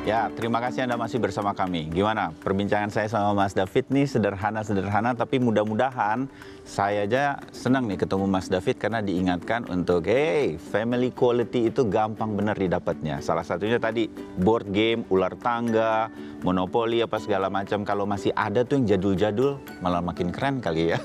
Ya, terima kasih Anda masih bersama kami. Gimana? Perbincangan saya sama Mas David nih sederhana-sederhana, tapi mudah-mudahan saya aja senang nih ketemu Mas David karena diingatkan untuk, family quality itu gampang benar didapatnya. Salah satunya tadi board game, ular tangga, monopoli apa segala macam. Kalau masih ada tuh yang jadul-jadul, malah makin keren kali ya.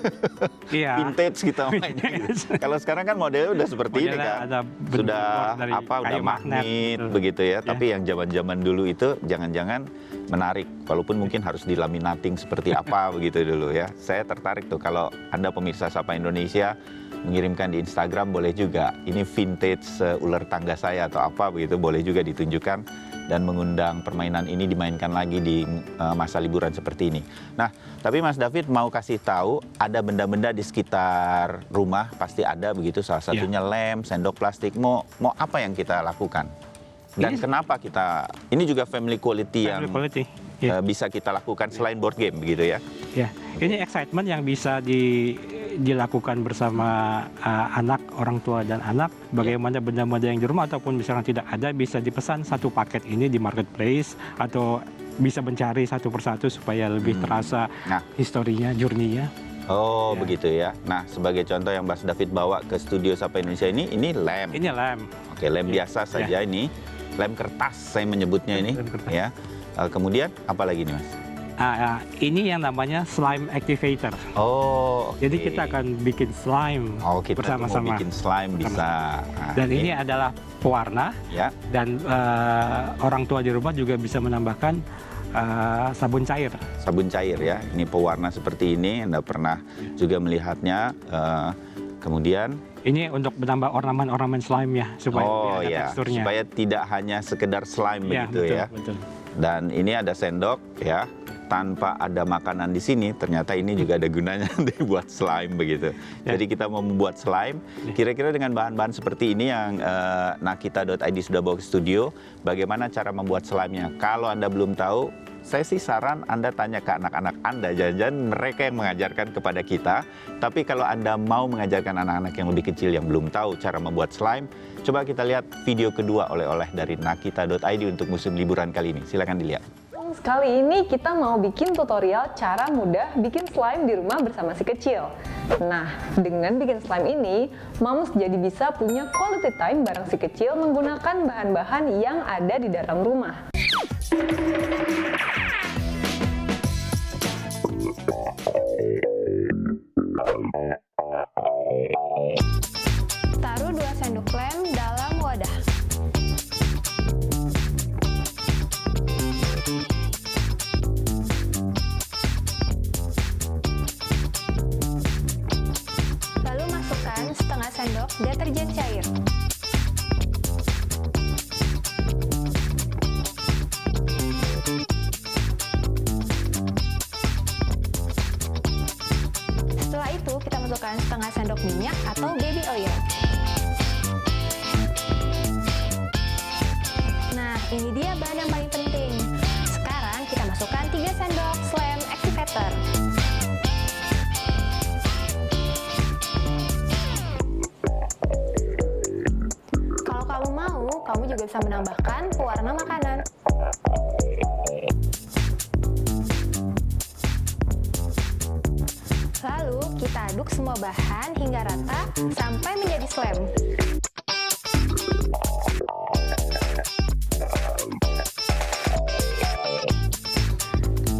Iya. Vintage kita mainnya. Kalau sekarang kan modelnya udah seperti ini kan. Sudah udah magnet begitu ya. Tapi yang zaman-zaman dulu itu jangan-jangan menarik, walaupun mungkin harus dilaminating seperti apa begitu dulu ya. Saya tertarik tuh kalau Anda pemirsa Sapa Indonesia mengirimkan di Instagram boleh juga. Ini vintage ular tangga saya atau apa begitu, boleh juga ditunjukkan dan mengundang permainan ini dimainkan lagi di masa liburan seperti ini. Nah, tapi Mas David mau kasih tahu ada benda-benda di sekitar rumah pasti ada begitu, salah satunya lem, sendok plastik. Mau apa yang kita lakukan? Dan kenapa kita, ini juga family quality yang bisa kita lakukan selain board game begitu ya? Ya, ini excitement yang bisa dilakukan bersama anak, orang tua dan anak. Bagaimana benda-benda yang di rumah ataupun misalnya tidak ada bisa dipesan satu paket ini di marketplace atau bisa mencari satu persatu supaya lebih terasa historinya, journey-nya. Oh, begitu ya. Nah, sebagai contoh yang Mas David bawa ke studio Sapa Indonesia ini lem. Ini lem. Oke, lem biasa saja ini. Lem kertas saya menyebutnya ini. Ya. Kemudian apa lagi nih, Mas? Ini yang namanya slime activator. Oh, Jadi kita akan bikin slime kita bersama-sama. bikin slime bisa. Dan ini adalah pewarna. Ya. Dan orang tua di rumah juga bisa menambahkan sabun cair. Sabun cair ya. Ini pewarna seperti ini. Anda pernah juga melihatnya. Kemudian ini untuk menambah ornamen-ornamen slime-nya supaya ada teksturnya. Supaya tidak hanya sekedar slime begitu betul, ya. Betul. Dan ini ada sendok ya. Tanpa ada makanan di sini, ternyata ini juga ada gunanya dibuat slime begitu. Jadi kita mau membuat slime, kira-kira dengan bahan-bahan seperti ini yang nakita.id sudah bawa ke studio, bagaimana cara membuat slime-nya? Kalau Anda belum tahu, saya sih saran Anda tanya ke anak-anak Anda, jangan-jangan mereka yang mengajarkan kepada kita. Tapi kalau Anda mau mengajarkan anak-anak yang lebih kecil yang belum tahu cara membuat slime, coba kita lihat video kedua oleh-oleh dari nakita.id untuk musim liburan kali ini. Silakan dilihat. Kali ini kita mau bikin tutorial cara mudah bikin slime di rumah bersama si kecil. Nah, dengan bikin slime ini, Mams jadi bisa punya quality time bareng si kecil menggunakan bahan-bahan yang ada di dalam rumah. Taruh 2 sendok lem dalam wadah. Lalu masukkan setengah sendok deterjen cair. Setelah itu kita masukkan setengah sendok minyak atau baby oil. Nah, ini dia bahan yang paling penting. Sekarang kita masukkan 3 sendok slime activator. Kalau kamu mau, kamu juga bisa menambahkan pewarna makanan. Lalu kita aduk semua bahan hingga rata sampai menjadi slime.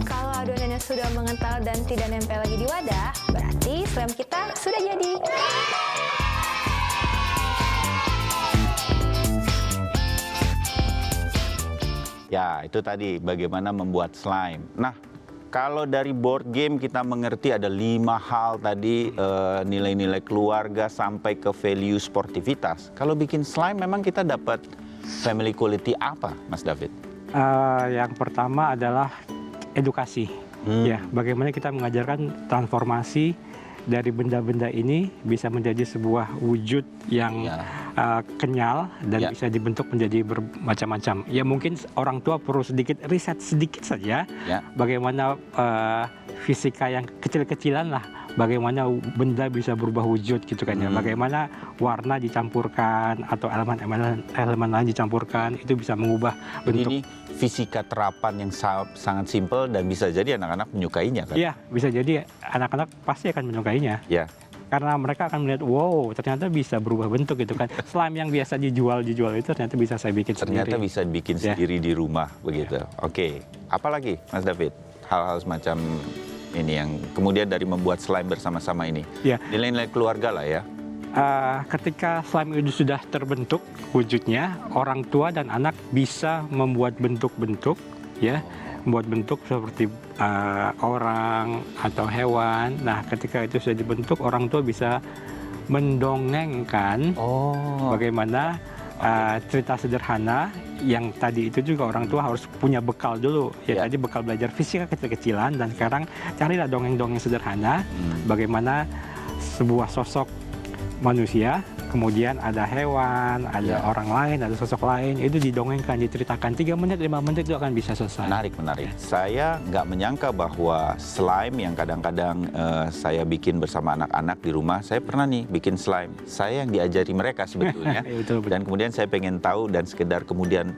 Kalau adonannya sudah mengental dan tidak nempel lagi di wadah, berarti slime kita sudah jadi. Ya, itu tadi bagaimana membuat slime. Nah, kalau dari board game kita mengerti ada 5 hal tadi, nilai-nilai keluarga sampai ke value sportivitas. Kalau bikin slime memang kita dapat family quality apa, Mas David? Yang pertama adalah edukasi. Ya, bagaimana kita mengajarkan transformasi dari benda-benda ini bisa menjadi sebuah wujud yang kenyal dan bisa dibentuk menjadi bermacam-macam. Ya mungkin orang tua perlu sedikit riset sedikit saja bagaimana fisika yang kecil-kecilan lah bagaimana benda bisa berubah wujud gitu kan ya. Bagaimana warna dicampurkan atau elemen lain dicampurkan itu bisa mengubah bentuk. Ini fisika terapan yang sangat simpel dan bisa jadi anak-anak menyukainya kan? Iya, bisa jadi anak-anak pasti akan menyukainya. Ya. Karena mereka akan melihat, wow, ternyata bisa berubah bentuk gitu kan. Slime yang biasa dijual itu ternyata bisa saya bikin sendiri. Ternyata bisa bikin sendiri di rumah begitu. Oke, apalagi Mas David? Hal-hal semacam ini yang kemudian dari membuat slime bersama-sama ini. Ya. Nilai-nilai keluarga lah ya. Ketika slime itu sudah terbentuk wujudnya, orang tua dan anak bisa membuat bentuk-bentuk, ya, membuat bentuk seperti orang atau hewan. Nah, ketika itu sudah dibentuk, orang tua bisa mendongengkan bagaimana cerita sederhana yang tadi itu juga orang tua harus punya bekal dulu. Ya, tadi bekal belajar fisika kecil-kecilan, dan sekarang carilah dongeng-dongeng sederhana bagaimana sebuah sosok manusia, kemudian ada hewan, ada orang lain, ada sosok lain, itu didongengkan, diceritakan 3 menit, 5 menit itu akan bisa selesai. Menarik. Saya nggak menyangka bahwa slime yang kadang-kadang saya bikin bersama anak-anak di rumah, saya pernah nih bikin slime. Saya yang diajari mereka sebetulnya. Betul. Dan kemudian saya pengen tahu dan sekedar kemudian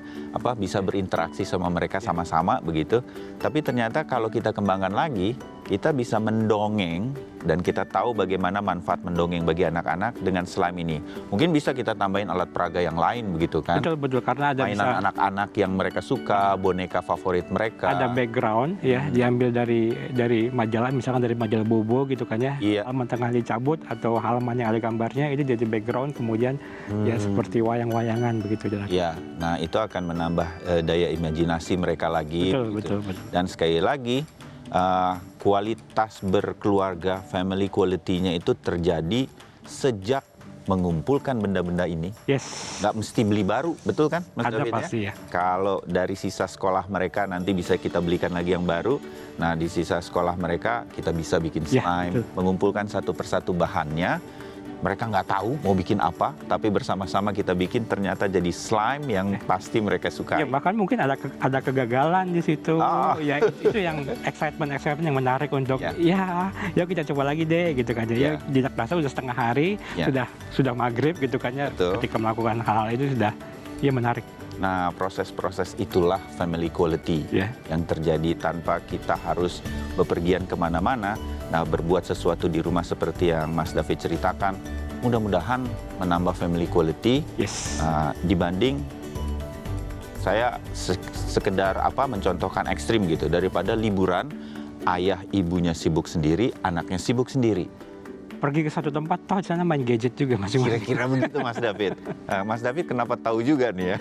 bisa berinteraksi sama mereka sama-sama begitu. Tapi ternyata kalau kita kembangkan lagi, kita bisa mendongeng dan kita tahu bagaimana manfaat mendongeng bagi anak-anak dengan slime ini. Mungkin bisa kita tambahin alat peraga yang lain begitu kan? Betul, karena ada mainan anak-anak yang mereka suka, boneka favorit mereka. Ada background ya, diambil dari majalah, misalkan dari majalah Bobo gitu kan ya. Halaman tengah dicabut atau halaman yang ada gambarnya itu jadi background, kemudian ya seperti wayang-wayangan begitu. Iya, nah itu akan menambah daya imajinasi mereka lagi. Betul. Dan sekali lagi kualitas berkeluarga, family quality-nya itu terjadi sejak mengumpulkan benda-benda ini. Yes. Nggak mesti beli baru, betul kan Mas Ada David? pasti ya. Kalau dari sisa sekolah mereka nanti bisa kita belikan lagi yang baru. Nah, di sisa sekolah mereka kita bisa bikin slime, mengumpulkan satu persatu bahannya. Mereka nggak tahu mau bikin apa, tapi bersama-sama kita bikin ternyata jadi slime yang pasti mereka sukai. Ya, bahkan mungkin ada kegagalan di situ. Ya itu yang excitement yang menarik untuk yuk kita coba lagi deh gitu kan. Ya, di kelasnya udah setengah hari, sudah maghrib gitu kan ya. Ketika melakukan hal itu sudah menarik. Nah, proses-proses itulah family quality yang terjadi tanpa kita harus bepergian kemana-mana. Nah, berbuat sesuatu di rumah seperti yang Mas David ceritakan, mudah-mudahan menambah family quality. Dibanding saya sekedar mencontohkan ekstrim gitu, daripada liburan, ayah ibunya sibuk sendiri, anaknya sibuk sendiri. Pergi ke satu tempat, toh di sana main gadget juga masing-masing. Kira-kira begitu Mas David. Mas David kenapa tahu juga nih ya?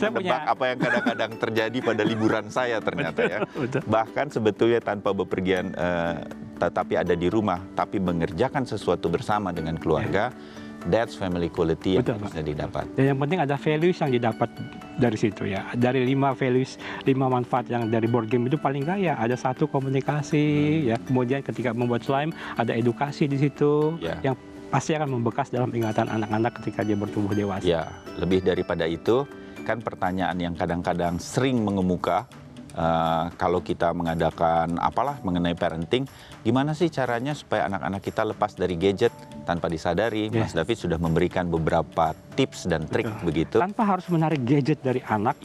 Saya menebak apa yang kadang-kadang terjadi pada liburan saya ternyata ya. Betul. Bahkan sebetulnya tanpa bepergian, tetapi ada di rumah, tapi mengerjakan sesuatu bersama dengan keluarga. That's family quality yang bisa didapat. Dan yang penting ada values yang didapat dari situ ya. Dari 5 values, 5 manfaat yang dari board game itu paling kaya. Ada 1 komunikasi, ya. Kemudian ketika membuat slime ada edukasi di situ yang pasti akan membekas dalam ingatan anak-anak ketika dia bertumbuh dewasa. Ya, lebih daripada itu kan pertanyaan yang kadang-kadang sering mengemuka. Kalau kita mengadakan mengenai parenting, gimana sih caranya supaya anak-anak kita lepas dari gadget tanpa disadari? Mas David sudah memberikan beberapa tips dan trik begitu. Tanpa harus menarik gadget dari anak,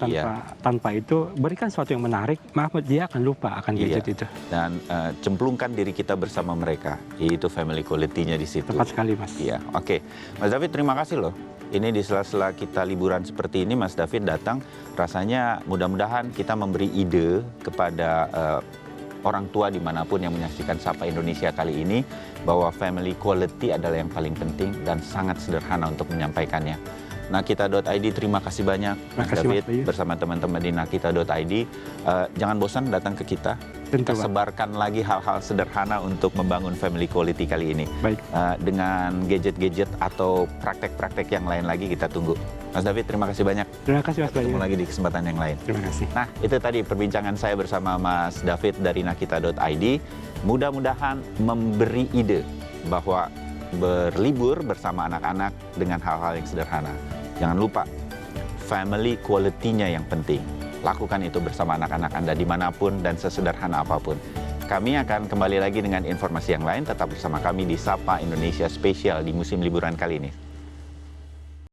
tanpa itu berikan sesuatu yang menarik, maka dia akan lupa akan gadget itu. Dan cemplungkan diri kita bersama mereka, itu family quality-nya di situ. Tepat sekali, Mas. Iya, oke. Mas David, terima kasih loh. Ini di sela-sela kita liburan seperti ini, Mas David datang, rasanya mudah-mudahan kita memberi ide kepada orang tua dimanapun yang menyaksikan Sapa Indonesia kali ini, bahwa family quality adalah yang paling penting dan sangat sederhana untuk menyampaikannya. Nakita.id, terima kasih banyak Mas David bersama teman-teman di Nakita.id. Jangan bosan datang ke kita. Kita sebarkan lagi hal-hal sederhana untuk membangun family quality kali ini. Dengan gadget-gadget atau praktek-praktek yang lain lagi kita tunggu. Mas David, terima kasih banyak. Terima kasih Mas Bayu. Ketemu lagi di kesempatan yang lain. Terima kasih. Nah, itu tadi perbincangan saya bersama Mas David dari Nakita.id. Mudah-mudahan memberi ide bahwa berlibur bersama anak-anak dengan hal-hal yang sederhana. Jangan lupa, family quality-nya yang penting. Lakukan itu bersama anak-anak Anda dimanapun dan sesederhana apapun. kami akan kembali lagi dengan informasi yang lain. Tetap bersama kami di Sapa Indonesia Spesial di musim liburan kali ini.